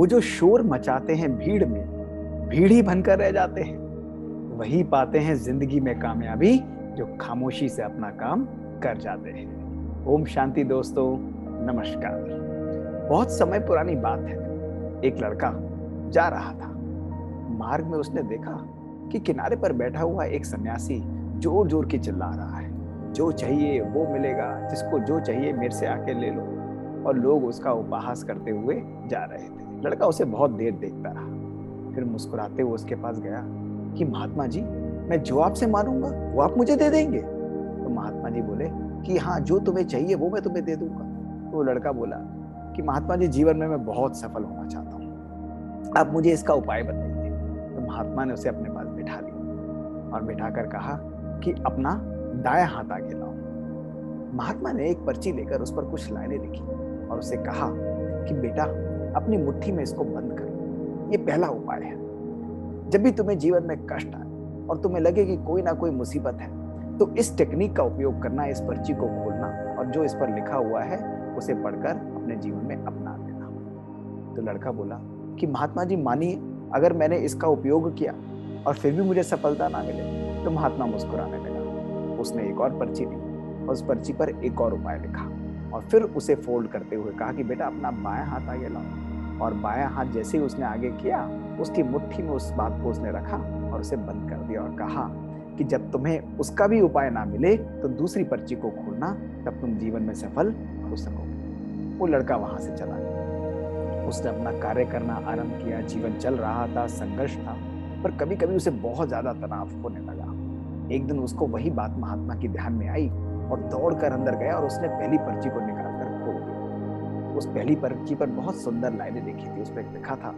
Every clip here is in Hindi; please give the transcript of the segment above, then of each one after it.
वो जो शोर मचाते हैं भीड़ में, भीड़ ही बनकर रह जाते हैं। वही पाते हैं जिंदगी में कामयाबी, जो खामोशी से अपना काम कर जाते हैं। ओम शांति दोस्तों, नमस्कार। बहुत समय पुरानी बात है। एक लड़का जा रहा था। मार्ग में उसने देखा कि किनारे पर बैठा हुआ एक सन्यासी जोर जोर के चिल्ला रहा है, जो चाहिए वो मिलेगा, जिसको जो चाहिए मेरे से आके ले लो। और लोग उसका उपहास करते हुए जा रहे थे। लड़का उसे बहुत देर देखता रहा, फिर मुस्कुराते हुए उसके पास गया कि महात्मा जी, मैं जो आपसे मांगूंगा वो आप मुझे दे देंगे? तो महात्मा जी बोले कि हाँ, जो तुम्हें चाहिए वो मैं तुम्हें दे दूंगा। तो वो लड़का बोला कि महात्मा जी, जीवन में मैं बहुत सफल होना चाहता हूँ, आप मुझे इसका उपाय बताइए। तो महात्मा ने उसे अपने पास बिठा लिया और बिठाकर कहा कि अपना दायां हाथ आगे लाओ। महात्मा ने एक पर्ची लेकर उस पर कुछ लाइनें लिखी और उसे कहा कि बेटा, अपनी मुट्ठी में इसको बंद करो। ये पहला उपाय है। जब भी तुम्हें जीवन में कष्ट आए और तुम्हें लगे कि कोई ना कोई मुसीबत है, तो इस टेक्निक का उपयोग करना, इस पर्ची को खोलना और जो इस पर लिखा हुआ है उसे पढ़कर अपने जीवन में अपना लेना। तो लड़का बोला कि महात्मा जी मानिए, अगर मैंने इसका उपयोग किया और फिर भी मुझे सफलता ना मिले? तो महात्मा मुस्कुराने लगा। उसने एक और पर्ची ली और उस पर्ची पर एक और उपाय लिखा और फिर उसे फोल्ड करते हुए कहा कि बेटा, अपना बायां हाथ आगे लाओ। और बायां हाथ जैसे ही उसने आगे किया, उसकी मुट्ठी में उस बात को उसने रखा और उसे बंद कर दिया और कहा कि जब तुम्हें उसका भी उपाय ना मिले तो दूसरी पर्ची को खोलना, तब तुम जीवन में सफल हो सकोगे। वो लड़का वहां से चला गया। उसने अपना कार्य करना आरंभ किया। जीवन चल रहा था, संघर्ष था, पर कभी कभी उसे बहुत ज्यादा तनाव होने लगा। एक दिन उसको वही बात महात्मा की ध्यान में आई और दौड़कर अंदर गया और उसने पहली पर्ची को निकालकर खोल दिया। उस पहली पर्ची पर बहुत सुंदर लाइनें लिखी थी। उस पर लिखा था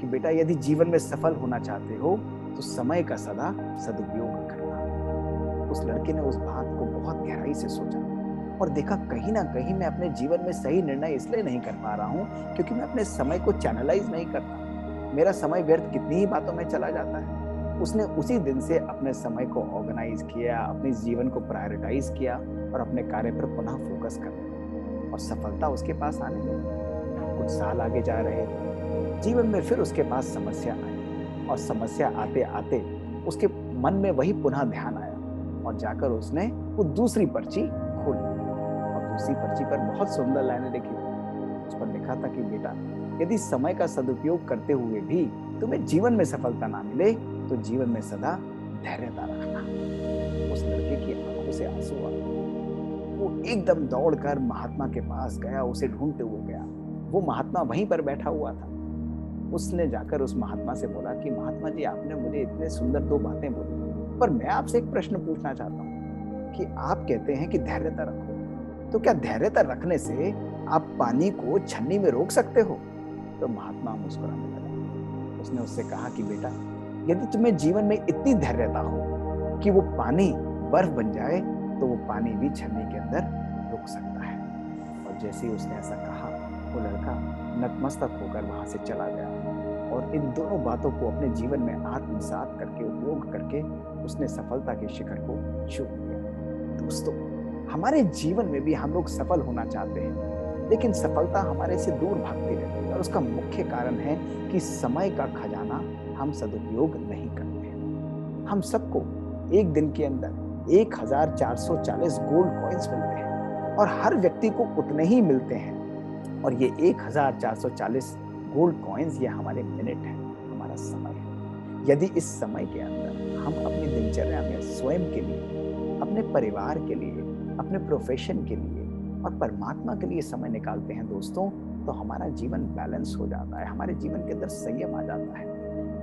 कि बेटा, यदि जीवन में सफल होना चाहते हो तो समय का सदा सदुपयोग करना। उस लड़के ने उस बात को बहुत गहराई से सोचा और देखा, कहीं ना कहीं मैं अपने जीवन में सही निर्णय इसलिए नहीं कर पा रहा हूं क्योंकि मैं अपने समय को चैनलाइज नहीं करता। मेरा समय व्यर्थ कितनी ही बातों में चला जाता है। उसने उसी दिन से अपने समय को ऑर्गेनाइज किया, अपने जीवन को प्रायोरिटाइज किया और अपने कार्य पर पुनः फोकस करने लगा और सफलता उसके पास आने लगी। कुछ साल आगे जा रहे थे, जीवन में फिर उसके पास समस्या आई और समस्या आते आते उसके मन में वही पुनः ध्यान आया और जाकर उसने वो दूसरी पर्ची खोली और दूसरी पर्ची पर बहुत सुंदर लाइनें लिखी थी। उस पर लिखा था कि बेटा, यदि समय का सदुपयोग करते हुए भी तुम्हें जीवन में सफलता ना मिले तो जीवन में सदा धैर्यता रखना। उस लड़के की आंखों से आंसू आ गए। वो एकदम दौड़कर महात्मा के पास गया, उसे ढूंढते हुए गया। वो महात्मा वहीं पर बैठा हुआ था। उसने जाकर उस महात्मा से बोला कि महात्मा जी, आपने मुझे इतने सुंदर दो बातें बोली, पर मैं आपसे एक प्रश्न पूछना चाहता हूँ कि आप कहते हैं कि धैर्यता रखो, तो क्या धैर्यता रखने से आप पानी को छन्नी में रोक सकते हो? तो महात्मा मुस्कुराने लगा। उसने उससे कहा कि बेटा, यदि तुम्हें जीवन में इतनी धैर्यता हो कि वो पानी बर्फ बन जाए, तो वो पानी भी छन्नी के अंदर रुक सकता है। और जैसे ही उसने ऐसा कहा, वो लड़का नतमस्तक होकर वहां से चला गया और इन दोनों बातों को अपने जीवन में आत्मसात करके, उपयोग करके उसने सफलता के शिखर को छू लिया। दोस्तों, हमारे जीवन में भी हम लोग सफल होना चाहते हैं, लेकिन सफलता हमारे से दूर भागती रहती है और उसका मुख्य कारण है कि समय का खजाना हम सदुपयोग नहीं करते हैं। हम सबको एक दिन के अंदर 1440 गोल्ड कॉइन्स मिलते हैं और हर व्यक्ति को उतने ही मिलते हैं। और ये 1440 गोल्ड कॉइन्स, ये हमारे मिनट है, हमारा समय है। यदि इस समय के अंदर हम अपनी दिनचर्या में स्वयं के लिए, अपने परिवार के लिए, अपने प्रोफेशन के लिए और परमात्मा के लिए समय निकालते हैं दोस्तों, तो हमारा जीवन बैलेंस हो जाता है, हमारे जीवन के अंदर संयम आ जाता है।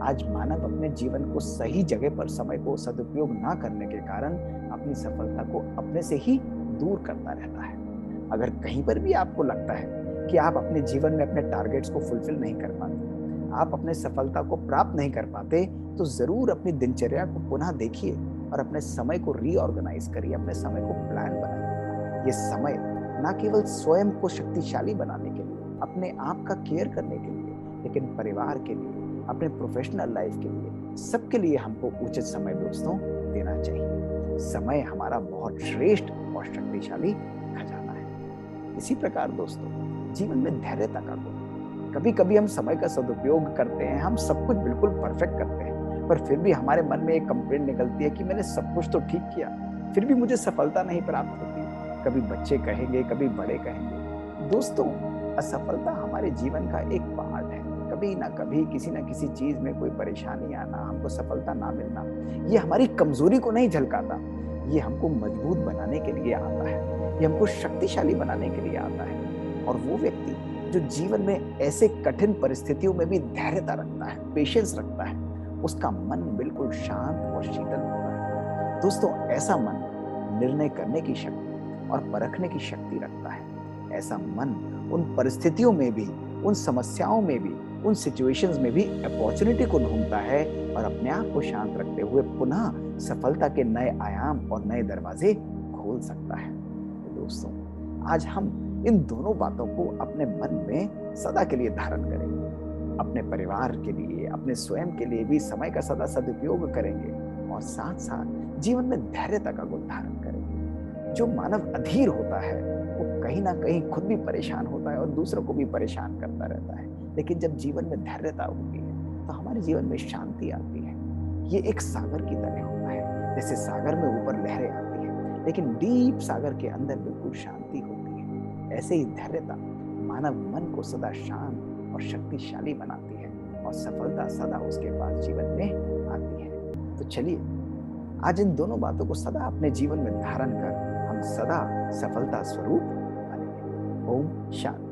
आज मानव अपने जीवन को सही जगह पर समय को सदुपयोग ना करने के कारण अपनी सफलता को अपने से ही दूर करता रहता है। अगर कहीं पर भी आपको लगता है कि आप अपने जीवन में अपने टारगेट्स को फुलफिल नहीं कर पाते, आप अपने सफलता को प्राप्त नहीं कर पाते, तो जरूर अपनी दिनचर्या को पुनः देखिए और अपने समय को रीऑर्गेनाइज करिए, अपने समय को प्लान बनाइए। ये समय न केवल स्वयं को शक्तिशाली बनाने के लिए, अपने आप का केयर करने के लिए, लेकिन परिवार के लिए, अपने प्रोफेशनल लाइफ के लिए, सबके लिए हमको उचित समय दोस्तों देना चाहिए। समय हमारा बहुत श्रेष्ठ और शक्तिशाली खजाना है। इसी प्रकार दोस्तों, जीवन में धैर्यता का गुण, कभी कभी हम समय का सदुपयोग करते हैं, हम सब कुछ बिल्कुल परफेक्ट करते हैं, पर फिर भी हमारे मन में एक कंप्लेंट निकलती है कि मैंने सब कुछ तो ठीक किया, फिर भी मुझे सफलता नहीं प्राप्त होती। कभी बच्चे कहेंगे, कभी बड़े कहेंगे। दोस्तों, असफलता हमारे जीवन का एक पार्ट है। कभी ना कभी किसी ना किसी चीज में कोई परेशानी आना, हमको सफलता ना मिलना, ये हमारी कमजोरी को नहीं झलकाता, ये हमको मजबूत बनाने के लिए आता है, ये हमको शक्तिशाली बनाने के लिए आता है। और वो व्यक्ति जो जीवन में ऐसे कठिन परिस्थितियों में भी धैर्यता रखता है, पेशेंस रखता है, उसका मन बिल्कुल शांत और शीतल होता है। दोस्तों, ऐसा मन निर्णय करने की शक्ति और परखने की शक्ति रखता है। ऐसा मन उन परिस्थितियों में भी, उन समस्याओं में भी, उन सिचुएशंस में भी अपॉर्चुनिटी को ढूंढता है और अपने आप को शांत रखते हुए पुनः सफलता के नए आयाम और नए दरवाजे खोल सकता है। तो दोस्तों, आज हम इन दोनों बातों को अपने मन में सदा के लिए धारण करेंगे। अपने परिवार के लिए, अपने स्वयं के लिए भी समय का सदा सदुपयोग करेंगे और साथ साथ जीवन में धैर्यता का गुण धारण करेंगे। जो मानव अधीर होता है वो कहीं ना कहीं खुद भी परेशान होता है और दूसरों को भी परेशान करता रहता है, लेकिन जब जीवन में धैर्यता होती है तो हमारे जीवन में शांति आती है। ये एक सागर की तरह होता है, जैसे सागर में ऊपर लहरें आती है लेकिन डीप सागर के अंदर बिल्कुल शांति होती है। ऐसे ही धैर्यता मानव मन को सदा शांत और शक्तिशाली बनाती है और सफलता सदा उसके पास जीवन में आती है। तो चलिए, आज इन दोनों बातों को सदा अपने जीवन में धारण कर हम सदा सफलता स्वरूप बनेंगे। ओम शांति।